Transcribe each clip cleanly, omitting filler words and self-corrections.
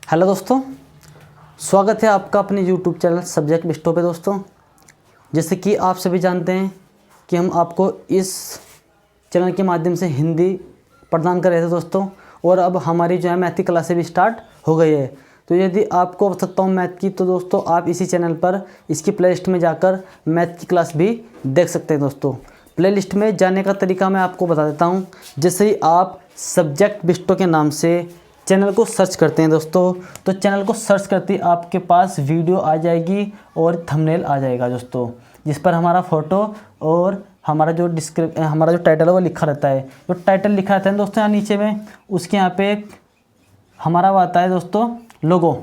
Hello दोस्तों, स्वागत है आपका अपने यूट्यूब चैनल सब्जेक्ट बिस्टो पे। दोस्तों, जैसे कि आप सभी जानते हैं कि हम आपको इस चैनल के माध्यम से हिंदी प्रदान कर रहे थे दोस्तों, और अब हमारी जो है मैथ की क्लासें भी स्टार्ट हो गई है। तो यदि आपको आवश्यकता हो मैथ की तो दोस्तों आप इसी चैनल पर इसकी प्लेलिस्ट में जाकर मैथ की क्लास भी देख सकते हैं। दोस्तों, प्लेलिस्ट में जाने का तरीका मैं आपको बता देता हूँ। जैसे ही आप सब्जेक्ट बिस्टो के नाम से चैनल को सर्च करते हैं दोस्तों, तो चैनल को सर्च करते ही आपके पास वीडियो आ जाएगी और थंबनेल आ जाएगा दोस्तों, जिस पर हमारा फ़ोटो और हमारा जो टाइटल है वो लिखा रहता है। जो टाइटल लिखा रहता है दोस्तों यहाँ नीचे में, उसके यहाँ पे एक हमारा वो आता है दोस्तों लोगो।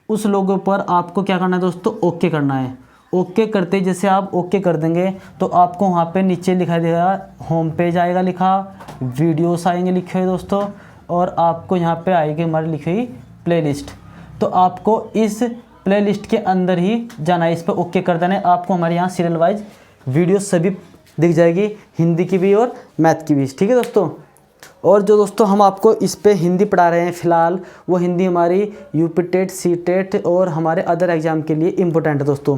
उस लोगो पर आपको क्या करना है दोस्तों, ओके करना है। ओके करते जैसे आप ओके कर देंगे तो आपको वहाँ पे नीचे लिखा देगा, होम पेज आएगा लिखा, वीडियोस आएंगे लिखे हुए दोस्तों, और आपको यहाँ पे आएगी हमारी लिखी हुई प्लेलिस्ट। तो आपको इस प्लेलिस्ट के अंदर ही जाना है, इस पर ओके कर देना है। आपको हमारे यहाँ सीरियल वाइज वीडियो सभी दिख जाएगी, हिंदी की भी और मैथ की भी। ठीक है दोस्तों, और जो दोस्तों हम आपको इस पे हिंदी पढ़ा रहे हैं फ़िलहाल, वो हिंदी हमारी यूपी टेट, सी टेट और हमारे अदर एग्ज़ाम के लिए इम्पोर्टेंट है दोस्तों।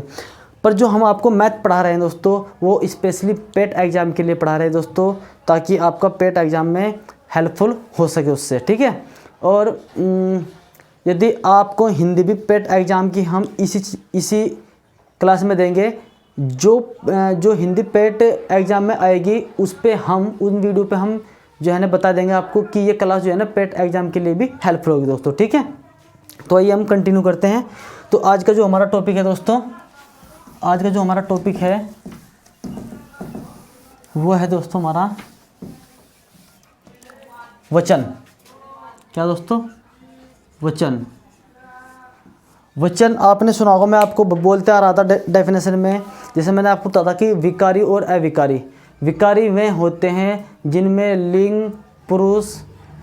पर जो हम आपको मैथ पढ़ा रहे हैं दोस्तों, वो स्पेशली पेट एग्ज़ाम के लिए पढ़ा रहे हैं दोस्तों, ताकि आपका पेट एग्ज़ाम में हेल्पफुल हो सके उससे। ठीक है, और यदि आपको हिंदी भी पेट एग्ज़ाम की हम इसी क्लास में देंगे, जो हिंदी पेट एग्ज़ाम में आएगी उस पे हम उन वीडियो पे हम जो है ना बता देंगे आपको कि ये क्लास जो है ना पेट एग्ज़ाम के लिए भी हेल्पफुल होगी दोस्तों। ठीक है, तो आइए हम कंटिन्यू करते हैं। तो आज का जो हमारा टॉपिक है दोस्तों, आज का जो हमारा टॉपिक है वो है दोस्तों हमारा वचन। क्या दोस्तों, वचन। वचन आपने सुना होगा, मैं आपको बोलते आ रहा था डेफिनेशन में। जैसे मैंने आपको बताया था कि विकारी और अविकारी। विकारी वे होते हैं जिनमें लिंग, पुरुष,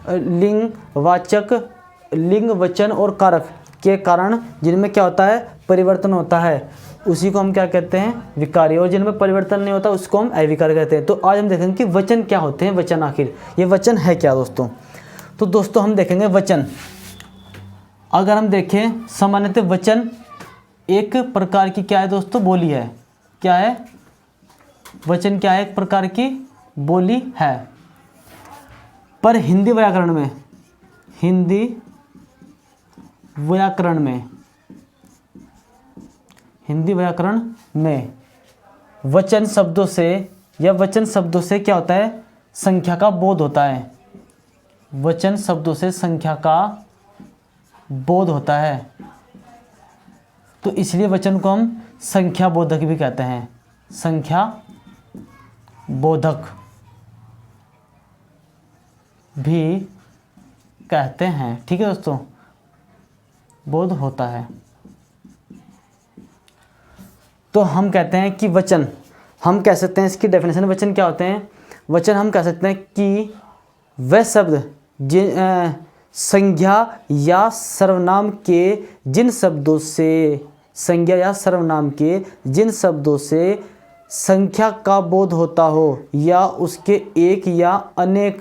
लिंग, वाचक, लिंग, वचन और कारक के कारण जिनमें क्या होता है, परिवर्तन होता है, उसी को हम क्या कहते हैं, विकारी। और जिनमें परिवर्तन नहीं होता उसको हम अविकारी कहते हैं। तो आज हम देखेंगे कि वचन क्या होते हैं, वचन आखिर ये वचन है क्या दोस्तों। तो दोस्तों हम देखेंगे वचन। अगर हम देखें सामान्यतः वचन एक प्रकार की क्या है दोस्तों, बोली है। क्या है वचन, क्या है, एक प्रकार की बोली है। पर हिंदी व्याकरण में, हिंदी व्याकरण में, हिंदी व्याकरण में वचन शब्दों से या वचन शब्दों से क्या होता है, संख्या का बोध होता है। वचन शब्दों से संख्या का बोध होता है, तो इसलिए वचन को हम संख्या बोधक भी कहते हैं। संख्या बोधक भी कहते हैं। ठीक है दोस्तों, बोध होता है। तो हम कहते हैं कि वचन, हम कह सकते हैं इसकी डेफिनेशन, वचन क्या होते हैं। वचन हम कह सकते हैं कि वह शब्द संज्ञा या सर्वनाम के जिन शब्दों से, संज्ञा या सर्वनाम के जिन शब्दों से संख्या का बोध होता हो या उसके एक या अनेक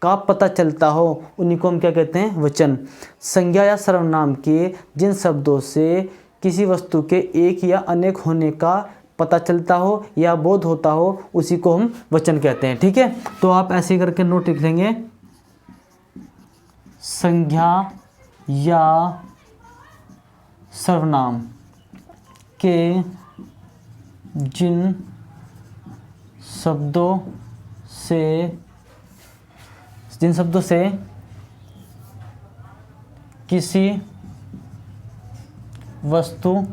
का पता चलता हो, उन्हीं को हम क्या कहते हैं, वचन। संज्ञा या सर्वनाम के जिन शब्दों से किसी वस्तु के एक या अनेक होने का पता चलता हो या बोध होता हो, उसी को हम वचन कहते हैं। ठीक है, तो आप ऐसे करके नोट लिख लेंगे, संज्ञा या सर्वनाम के जिन शब्दों से किसी वस्तु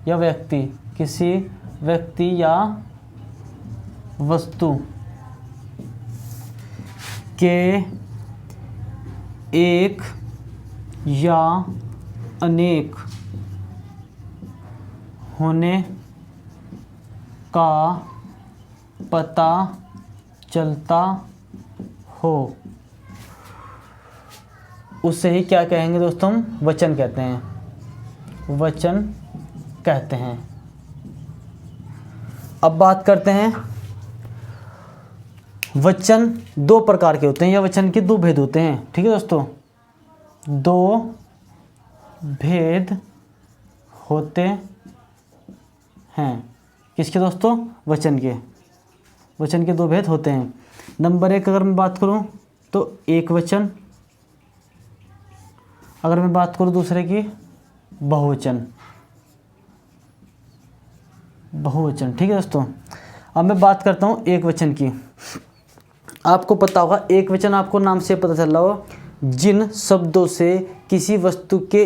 या व्यक्ति, किसी व्यक्ति या वस्तु के एक या अनेक होने का पता चलता हो, उसे ही क्या कहेंगे दोस्तों, हम वचन कहते हैं। वचन कहते हैं। अब बात करते हैं, वचन दो प्रकार के होते हैं या वचन के दो भेद होते हैं। ठीक है दोस्तों, दो भेद होते हैं। किसके दोस्तों? वचन के। वचन के दो भेद होते हैं। नंबर 1 अगर मैं बात करूं तो एक वचन, अगर मैं बात करूं दूसरे की बहुवचन। बहुवचन, ठीक है दोस्तों। अब मैं बात करता हूं एक वचन की। आपको पता होगा एक वचन, आपको नाम से पता चल रहा हो, जिन शब्दों से किसी वस्तु के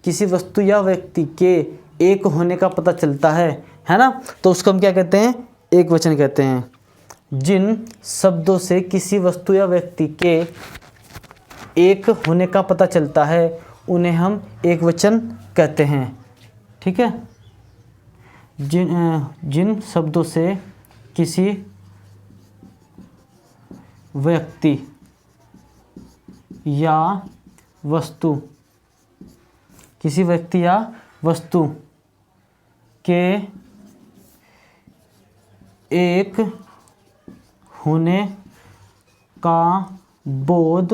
किसी वस्तु या व्यक्ति के एक होने का पता चलता है ना, तो उसको हम क्या कहते हैं? एक वचन कहते हैं। जिन शब्दों से किसी वस्तु या व्यक्ति के एक होने का पता चलता है उन्हें हम एक वचन कहते हैं, ठीक है। जिन शब्दों से किसी व्यक्ति या वस्तु के एक होने का बोध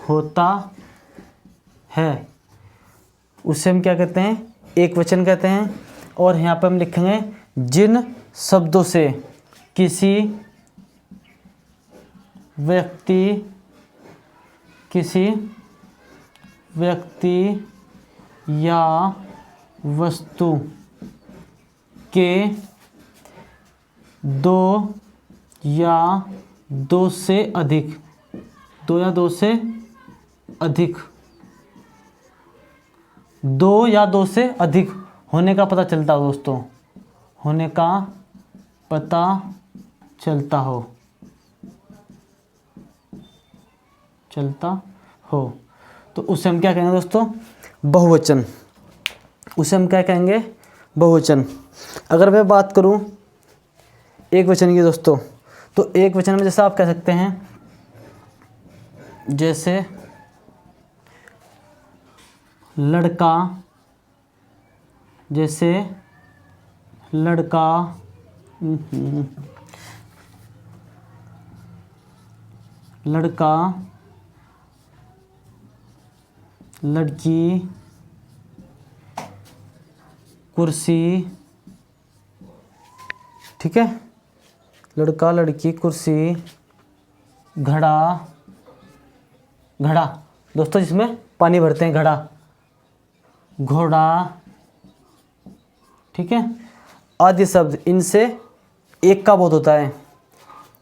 होता है उसे हम क्या कहते हैं? एक वचन कहते हैं। और यहाँ पर हम लिखेंगे जिन शब्दों से किसी व्यक्ति या वस्तु के दो या दो से अधिक दो या दो से अधिक होने का पता चलता हो दोस्तों, होने का पता चलता हो तो उसे हम क्या कहेंगे दोस्तों? बहुवचन। उसे हम क्या कहेंगे? बहुवचन। अगर मैं बात करूं एक वचन की दोस्तों, तो एक वचन में जैसे आप कह सकते हैं, जैसे लड़का, लड़की, कुर्सी, ठीक है। लड़का, लड़की, कुर्सी, घड़ा दोस्तों जिसमें पानी भरते हैं, घड़ा, घोड़ा, ठीक है, आदि शब्द, इनसे एक का बोध होता है।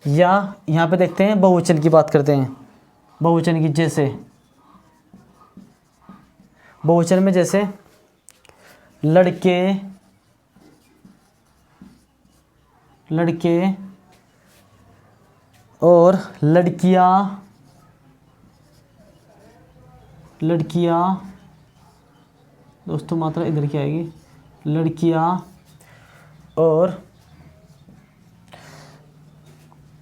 या यहाँ पे देखते हैं बहुवचन की बात करते हैं। बहुवचन की जैसे बहुवचन में जैसे लड़के और लड़कियाँ दोस्तों, मात्रा इधर की आएगी, लड़कियाँ और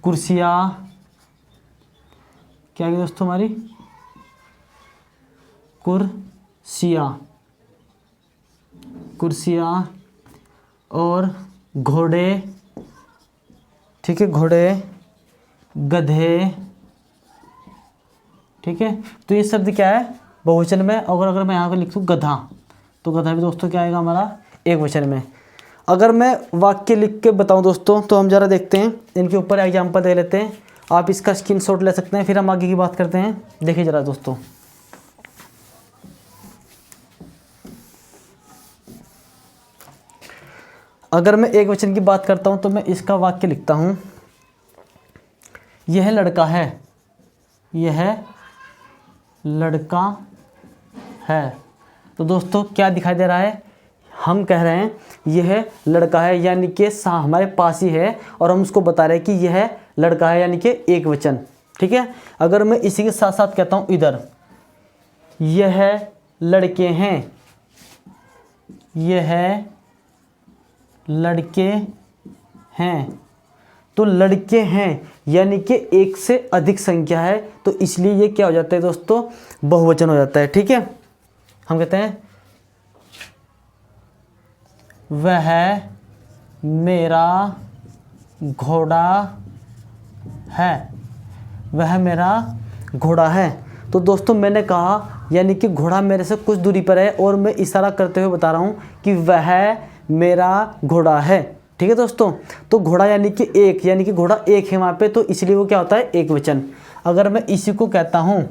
कुर्सियाँ क्या आएगी दोस्तों हमारी? कुर्सियाँ और घोड़े, ठीक है, घोड़े, गधे, ठीक है। तो ये शब्द क्या है? बहुवचन में। और अगर मैं यहाँ पर लिख दूँ गधा, तो गधा भी दोस्तों क्या आएगा हमारा? एक वचन में। अगर मैं वाक्य लिख के बताऊँ दोस्तों, तो हम ज़रा देखते हैं, इनके ऊपर एग्जाम्पल दे लेते हैं। आप इसका स्क्रीनशॉट ले सकते हैं, फिर हम आगे की बात करते हैं। देखिए ज़रा दोस्तों, अगर मैं एक वचन की बात करता हूं तो मैं इसका वाक्य लिखता हूं, यह लड़का है। तो दोस्तों क्या दिखाई दे रहा है? हम कह रहे हैं यह लड़का है, यानी कि हमारे पास ही है, और हम उसको बता रहे हैं कि यह लड़का है, यानी कि एक वचन, ठीक है। अगर मैं इसी के साथ साथ कहता हूं इधर, यह लड़के हैं, तो लड़के हैं यानी कि एक से अधिक संख्या है, तो इसलिए ये क्या हो जाता है दोस्तों? बहुवचन हो जाता है, ठीक है। हम कहते हैं वह मेरा घोड़ा है, तो दोस्तों मैंने कहा यानी कि घोड़ा मेरे से कुछ दूरी पर है और मैं इशारा करते हुए बता रहा हूँ कि वह मेरा घोड़ा है। ठीक है दोस्तों, तो घोड़ा यानी कि एक, यानी कि घोड़ा एक है वहाँ पे, तो इसलिए वो क्या होता है, एक वचन। अगर मैं इसी को कहता हूँ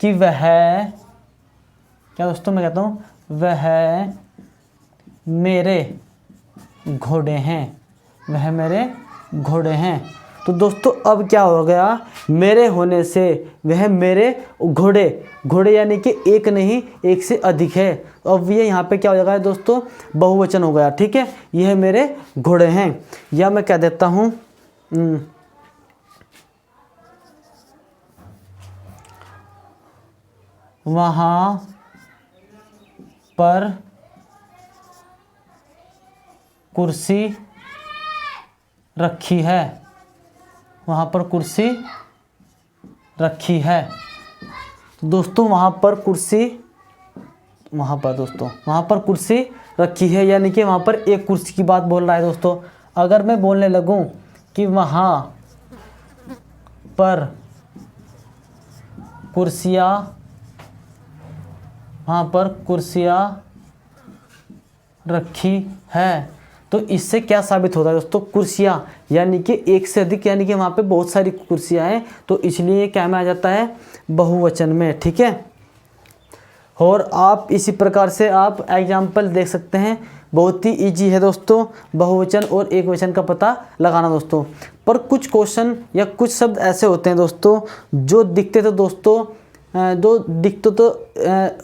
कि वह, क्या दोस्तों मैं कहता हूँ वह मेरे घोड़े हैं, वह मेरे घोड़े हैं, तो दोस्तों अब क्या हो गया, मेरे होने से वह मेरे घोड़े, घोड़े यानी कि एक नहीं एक से अधिक है, अब ये यहाँ पे क्या हो जाएगा दोस्तों, बहुवचन हो गया। ठीक है, यह मेरे घोड़े हैं। या मैं कह देता हूँ वहाँ पर कुर्सी रखी है, वहाँ पर कुर्सी रखी है, तो दोस्तों वहाँ पर कुर्सी, वहाँ पर दोस्तों वहाँ पर कुर्सी रखी है, यानी कि वहाँ पर एक कुर्सी की बात बोल रहा है दोस्तों। अगर मैं बोलने लगूँ कि वहाँ पर कुर्सियाँ, वहाँ पर कुर्सियाँ रखी है, तो इससे क्या साबित होता है दोस्तों, कुर्सियाँ यानी कि एक से अधिक, यानी कि वहाँ पे बहुत सारी कुर्सियाँ हैं, तो इसलिए क्या में आ जाता है, बहुवचन में। ठीक है, और आप इसी प्रकार से आप एग्जाम्पल देख सकते हैं, बहुत ही इजी है दोस्तों बहुवचन और एक वचन का पता लगाना दोस्तों। पर कुछ क्वेश्चन या कुछ शब्द ऐसे होते हैं दोस्तों जो दिखते तो दोस्तों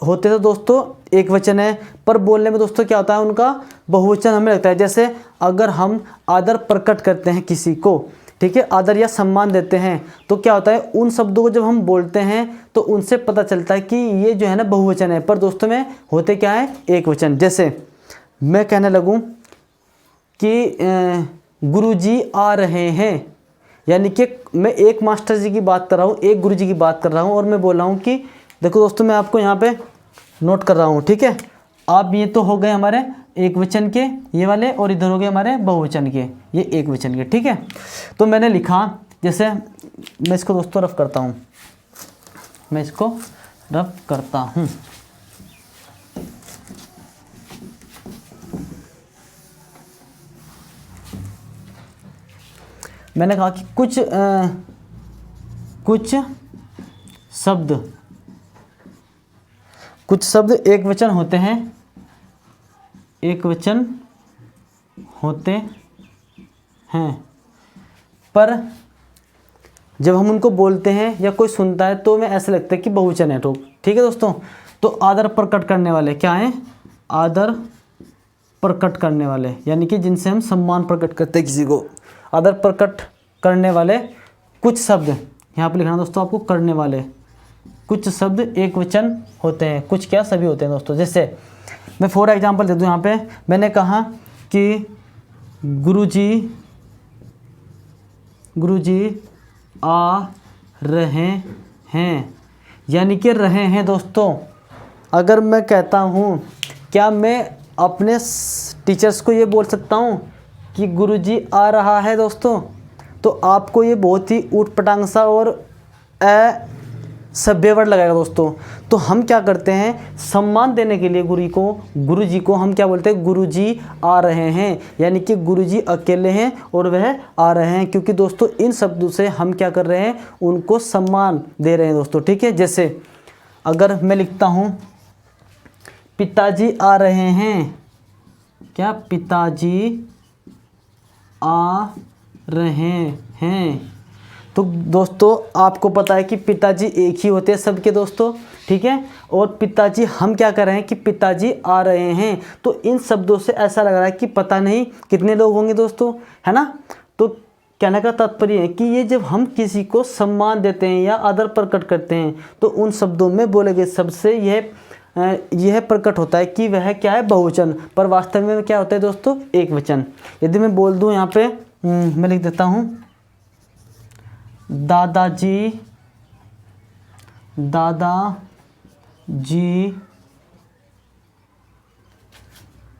होते तो दोस्तों एक वचन है, पर बोलने में दोस्तों क्या होता है, उनका बहुवचन हमें लगता है। जैसे अगर हम आदर प्रकट करते हैं किसी को, ठीक है, आदर या सम्मान देते हैं, तो क्या होता है, उन शब्दों को जब हम बोलते हैं तो उनसे पता चलता है कि ये जो है ना बहुवचन है, पर दोस्तों में होते क्या है, एक वचन। जैसे मैं कहने लगूं कि गुरुजी आ रहे हैं, यानी कि मैं एक मास्टर जी की बात कर रहा हूँ, एक गुरु जी की बात कर रहा हूँ, और मैं बोल रहा हूँ कि देखो दोस्तों मैं आपको यहाँ पे नोट कर रहा हूँ। ठीक है, आप ये तो हो गए हमारे एक वचन के ये वाले, और इधर हो गए हमारे बहुवचन के ये एक वचन के। ठीक है, तो मैंने लिखा, जैसे मैं इसको दोस्तों रफ करता हूँ, मैं इसको रफ करता हूँ। मैंने कहा कि कुछ शब्द एक वचन होते हैं, एक वचन होते हैं, पर जब हम उनको बोलते हैं या कोई सुनता है तो हमें ऐसा लगता है कि बहुवचन है। तो ठीक है दोस्तों, तो आदर प्रकट करने वाले क्या हैं, आदर प्रकट करने वाले, यानी कि जिनसे हम सम्मान प्रकट करते हैं किसी को, आदर प्रकट करने वाले कुछ शब्द, यहाँ पे लिखना दोस्तों आपको, करने वाले कुछ शब्द एक वचन होते हैं, कुछ क्या सभी होते हैं दोस्तों। जैसे मैं फॉर एग्जांपल दे दूँ, यहाँ पे मैंने कहा कि गुरुजी आ रहे हैं, यानी कि रहे हैं दोस्तों। अगर मैं कहता हूँ, क्या मैं अपने टीचर्स को ये बोल सकता हूँ कि गुरुजी आ रहा है दोस्तों, तो आपको ये बहुत ही ऊटपटांग सा और सभ्य वर्ड लगाएगा दोस्तों। तो हम क्या करते हैं, सम्मान देने के लिए गुरुजी को हम क्या बोलते हैं, गुरुजी आ रहे हैं, यानी कि गुरुजी अकेले हैं और वह आ रहे हैं, क्योंकि दोस्तों इन शब्दों से हम क्या कर रहे हैं, उनको सम्मान दे रहे हैं दोस्तों। ठीक है, जैसे अगर मैं लिखता हूँ पिताजी आ रहे हैं, क्या पिताजी आ रहे हैं, तो दोस्तों आपको पता है कि पिताजी एक ही होते हैं सबके दोस्तों। ठीक है, और पिताजी हम क्या कर रहे हैं कि पिताजी आ रहे हैं, तो इन शब्दों से ऐसा लग रहा है कि पता नहीं कितने लोग होंगे दोस्तों, है ना। तो कहने का तात्पर्य है कि ये जब हम किसी को सम्मान देते हैं या आदर प्रकट करते हैं, तो उन शब्दों में बोले गए शब्द से यह प्रकट होता है कि वह क्या है, बहुवचन, पर वास्तव में क्या होता है दोस्तों, एक वचन। यदि मैं बोल दूं यहाँ पे, मैं लिख देता हूँ दादाजी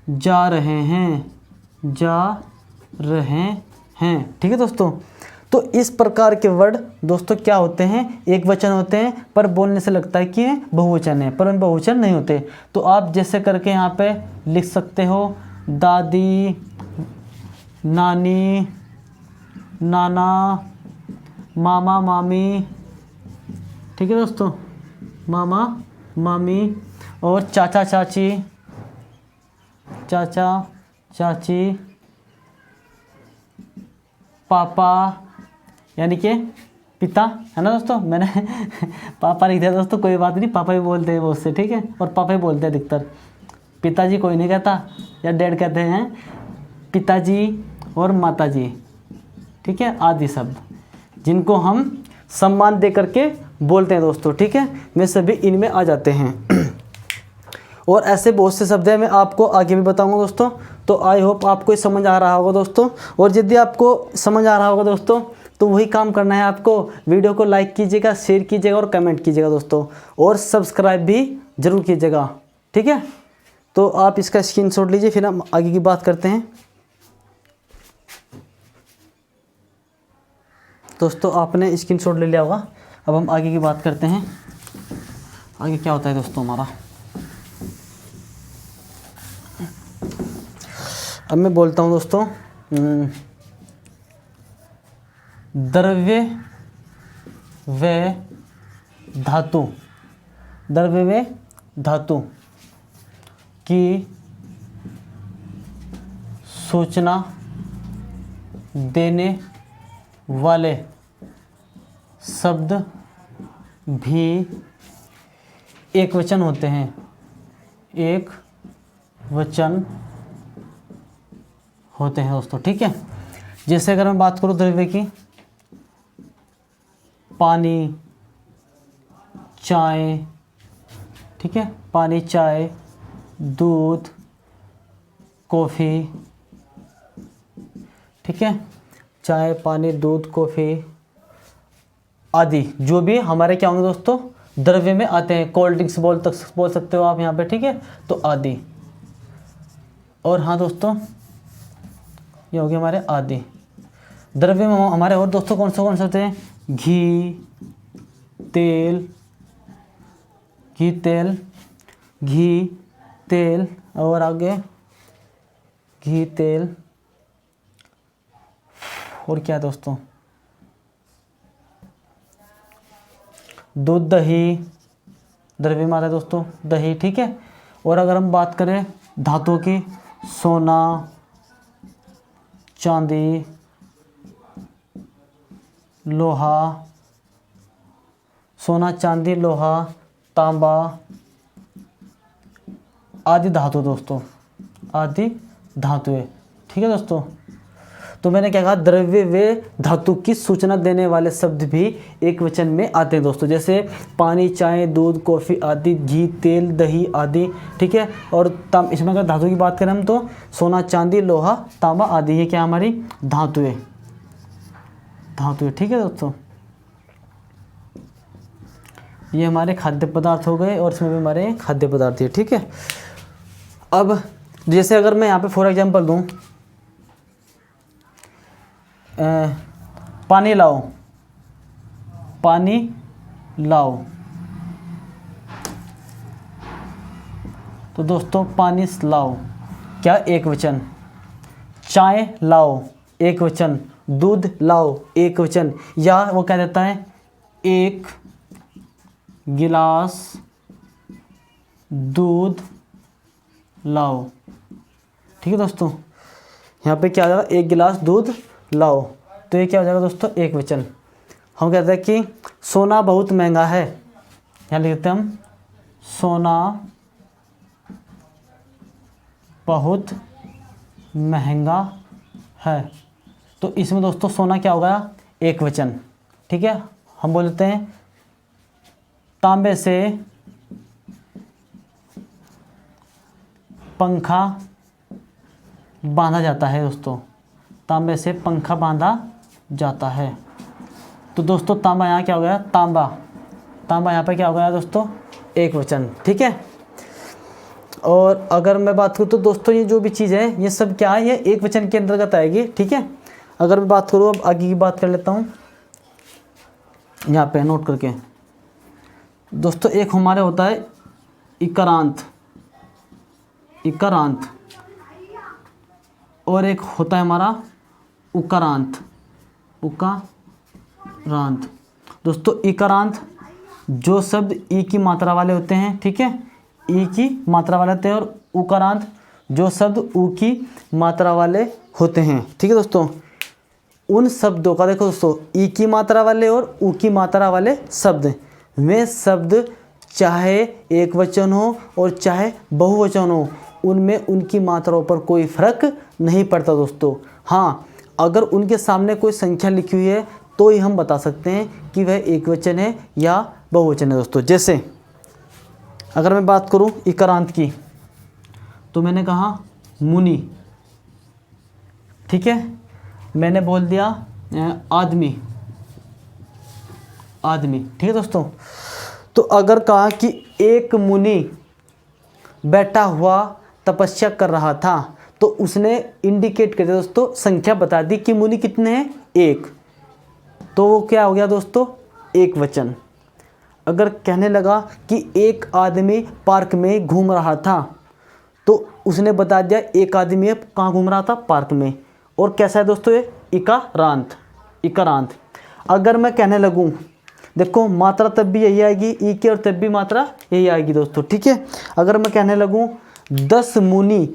जा रहे हैं। ठीक है दोस्तों, तो इस प्रकार के वर्ड दोस्तों क्या होते हैं, एक वचन होते हैं, पर बोलने से लगता है कि ये बहुवचन है, पर बहुवचन नहीं होते। तो आप जैसे करके यहाँ पे लिख सकते हो दादी, नानी, नाना, मामा, मामी, ठीक है दोस्तों, मामा, मामी, और चाचा, चाची, चाचा, चाची, पापा यानी कि पिता, है ना दोस्तों। मैंने पापा लिख दिया दोस्तों, कोई बात नहीं, पापा भी बोलते हैं बहुत से, ठीक है, और पापा ही बोलते हैं अधिकतर, पिताजी कोई नहीं कहता, या डैड कहते हैं, पिताजी और माताजी, ठीक है, आदि शब्द जिनको हम सम्मान दे करके बोलते हैं दोस्तों, ठीक है, वे सभी इनमें आ जाते हैं। और ऐसे बहुत से शब्द हैं, मैं आपको आगे भी बताऊंगा दोस्तों। तो आई होप आपको समझ आ रहा होगा दोस्तों। और यदि आपको समझ आ रहा होगा दोस्तों तो वही काम करना है आपको, वीडियो को लाइक कीजिएगा, शेयर कीजिएगा और कमेंट कीजिएगा दोस्तों, और सब्सक्राइब भी ज़रूर कीजिएगा, ठीक है। तो आप इसका स्क्रीनशॉट लीजिए, फिर हम आगे की बात करते हैं दोस्तों। आपने स्क्रीनशॉट ले लिया होगा, अब हम आगे की बात करते हैं। आगे क्या होता है दोस्तों हमारा, अब मैं बोलता हूँ दोस्तों द्रव्य व धातु, द्रव्य व धातु की सूचना देने वाले शब्द भी एक वचन होते हैं, एक वचन होते हैं दोस्तों, ठीक है। जैसे अगर मैं बात करूँ द्रव्य की, पानी, चाय, ठीक है, पानी, चाय, दूध, कॉफ़ी, ठीक है, चाय, पानी, दूध, कॉफ़ी आदि जो भी हमारे क्या होंगे दोस्तों द्रव्य में आते हैं। कोल्ड ड्रिंक्स बोल सकते हो आप यहाँ पे, ठीक है, तो आदि। और हाँ दोस्तों ये हो गया हमारे आदि। द्रव्य में हमारे और दोस्तों कौन से होते हैं, घी, तेल, घी, तेल, घी, तेल, और आगे घी, तेल, और क्या दोस्तों, दूध, दही, द्रव्य में आता है दोस्तों दही, ठीक है। और अगर हम बात करें धातुओं की, सोना, चांदी, लोहा, सोना, चांदी, लोहा, तांबा आदि धातु दोस्तों, आदि धातुएं, ठीक है दोस्तों। तो मैंने क्या कहा, द्रव्य व धातु की सूचना देने वाले शब्द भी एक वचन में आते हैं दोस्तों, जैसे पानी, चाय, दूध, कॉफ़ी आदि, घी, तेल, दही आदि, ठीक है। और इसमें अगर धातु की बात करें हम तो सोना, चांदी, लोहा, तांबा आदि, ये क्या हमारी धातुएं, ठीक है दोस्तों। ये हमारे खाद्य पदार्थ हो गए, और इसमें भी हमारे खाद्य पदार्थ है, ठीक है। अब जैसे अगर मैं यहाँ पे फॉर एग्जांपल दूँ, पानी लाओ, पानी लाओ, तो दोस्तों पानी लाओ क्या एक वचन, चाय लाओ एक वचन, दूध लाओ एक वचन, या वो क्या देता है एक गिलास दूध लाओ, ठीक है दोस्तों। यहाँ पे क्या आ जाएगा, एक गिलास दूध लाओ, तो ये क्या हो जाएगा दोस्तों एक वचन। हम कहते हैं कि सोना बहुत महंगा है, यहाँ लिखते हैं हम सोना बहुत महंगा है, तो इसमें दोस्तों सोना क्या होगा एक वचन, ठीक है। हम बोलते हैं तांबे से पंखा बांधा जाता है दोस्तों, तांबे से पंखा बांधा जाता है, तो दोस्तों तांबा यहाँ क्या हो गया, तांबा यहाँ पे क्या हो गया दोस्तों एक वचन, ठीक है। और अगर मैं बात करूँ तो दोस्तों ये जो भी चीज़ है ये सब क्या है, ये एक वचन के अंतर्गत आएगी, ठीक है। अगर मैं बात करूँ, अब आगे की बात कर लेता हूँ, यहाँ पे नोट करके दोस्तों। एक हमारे होता है इकारांत, इकारांत, और एक होता है हमारा उकारांत, उकारांत। दोस्तों इकारांत जो शब्द ई की मात्रा वाले होते हैं, ठीक है, ई की मात्रा वाले होते हैं, और उकारांत जो शब्द ऊ की मात्रा वाले होते हैं, ठीक है दोस्तों। उन शब्दों का देखो दोस्तों, ई की मात्रा वाले और ऊ की मात्रा वाले शब्द, वे शब्द चाहे एक वचन हो और चाहे बहुवचन हो, उनमें उनकी मात्राओं पर कोई फर्क नहीं पड़ता दोस्तों। हाँ, अगर उनके सामने कोई संख्या लिखी हुई है तो ही हम बता सकते हैं कि वह एक वचन है या बहुवचन है दोस्तों। जैसे अगर मैं बात करूं इकारांत की, तो मैंने कहा मुनि, ठीक है, मैंने बोल दिया आदमी, आदमी, ठीक है दोस्तों। तो अगर कहा कि एक मुनि बैठा हुआ तपस्या कर रहा था, तो उसने इंडिकेट कर दिया दोस्तों, संख्या बता दी कि मुनि कितने हैं, एक, तो वो क्या हो गया दोस्तों, एक वचन। अगर कहने लगा कि एक आदमी पार्क में घूम रहा था, तो उसने बता दिया एक आदमी कहाँ घूम रहा था, पार्क में, और कैसा है दोस्तों ये, इकारांत, इकारांत। अगर मैं कहने लगूँ, देखो मात्रा तब भी यही आएगी ई की, और तब भी मात्रा यही आएगी दोस्तों, ठीक है। अगर मैं कहने लगूँ 10 मुनि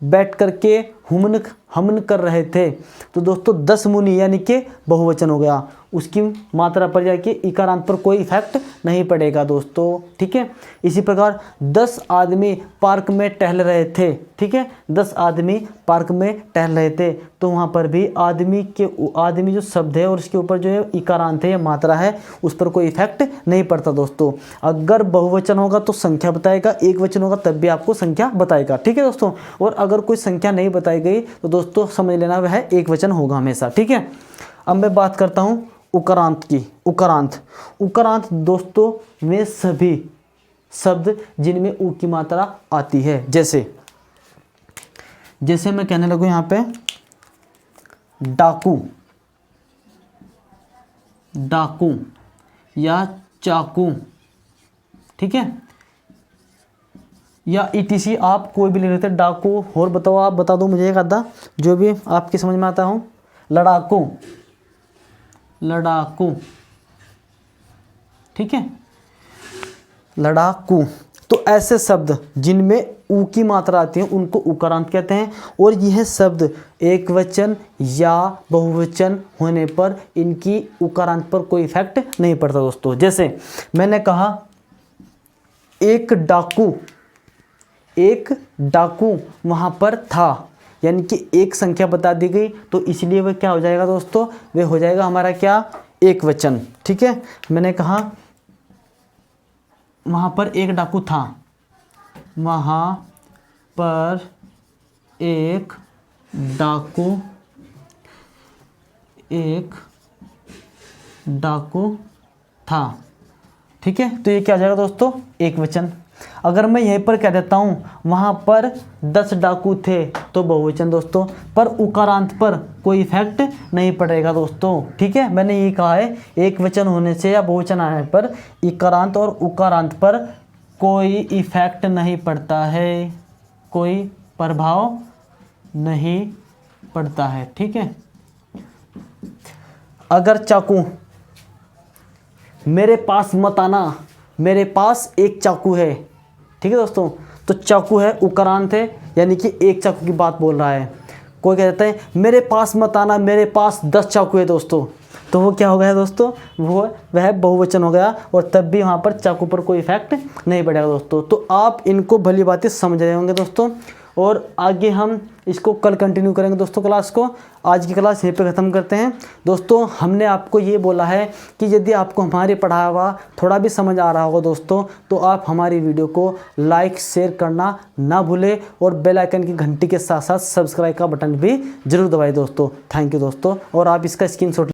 बैठ करके हवन कर रहे थे, तो दोस्तों 10 मुनि यानी कि बहुवचन हो गया, उसकी मात्रा पर जाके इकारांत पर कोई इफेक्ट नहीं पड़ेगा दोस्तों, ठीक है। इसी प्रकार 10 आदमी पार्क में टहल रहे थे, ठीक है, 10 आदमी पार्क में टहल रहे थे, तो वहाँ पर भी आदमी जो शब्द है और उसके ऊपर जो है इकारांत है या मात्रा है, उस पर कोई इफेक्ट नहीं पड़ता दोस्तों। अगर बहुवचन होगा तो संख्या बताएगा, एक वचन होगा तब भी आपको संख्या बताएगा, ठीक है दोस्तों। और अगर कोई संख्या नहीं बताई गई तो दोस्तों समझ लेना वह एक वचन होगा हमेशा, ठीक है। अब मैं बात करता हूँ उकारांत की। उकारांत दोस्तों वे सभी शब्द जिनमें ऊ की मात्रा आती है। जैसे मैं कहने लगूँ यहाँ पे डाकू, डाकू या चाकू, ठीक है, या ETC आप कोई भी ले लेते, डाकू, और बताओ, आप बता दो मुझे एक आधा जो भी आपकी समझ में आता हो। लड़ाकू, लड़ाकू, ठीक है, लड़ाकू। तो ऐसे शब्द जिनमें ऊ की मात्रा आती है उनको उकारांत कहते हैं, और यह शब्द एक वचन या बहुवचन होने पर इनकी उकारांत पर कोई इफेक्ट नहीं पड़ता दोस्तों। जैसे मैंने कहा एक डाकू वहाँ पर था, यानी कि एक संख्या बता दी गई, तो इसलिए वह क्या हो जाएगा दोस्तों, वह हो जाएगा हमारा क्या, एक वचन, ठीक है। मैंने कहा वहाँ पर एक डाकू था, वहाँ पर एक डाकू था, ठीक है, तो ये क्या हो जाएगा दोस्तों, एक वचन। अगर मैं यहीं पर कह देता हूँ वहाँ पर 10 डाकू थे, तो बहुवचन दोस्तों, पर उकारांत पर कोई इफेक्ट नहीं पड़ेगा दोस्तों, ठीक है। मैंने ये कहा है एक वचन होने से या बहुवचन आने पर इकारांत और उकारांत पर कोई इफेक्ट नहीं पड़ता है, कोई प्रभाव नहीं पड़ता है, ठीक है। अगर चाकू, मेरे पास मत आना, मेरे पास एक चाकू है, ठीक है दोस्तों, तो चाकू है, उकारांत है, यानी कि एक चाकू की बात बोल रहा है। कोई कह देता है मेरे पास मत आना, मेरे पास 10 चाकू है दोस्तों, तो वो क्या हो गया दोस्तों, वह बहुवचन हो गया, और तब भी वहाँ पर चाकू पर कोई इफेक्ट नहीं पड़ेगा दोस्तों। तो आप इनको भली बातें समझ रहे होंगे दोस्तों, और आगे हम इसको कल कंटिन्यू करेंगे दोस्तों क्लास को। आज की क्लास यहीं पे ख़त्म करते हैं दोस्तों। हमने आपको ये बोला है कि यदि आपको हमारे पढ़ाया हुआ थोड़ा भी समझ आ रहा होगा दोस्तों, तो आप हमारी वीडियो को लाइक शेयर करना ना भूलें, और बेल आइकन की घंटी के साथ साथ सब्सक्राइब का बटन भी जरूर दबाएं दोस्तों। थैंक यू दोस्तों, और आप इसका स्क्रीनशॉट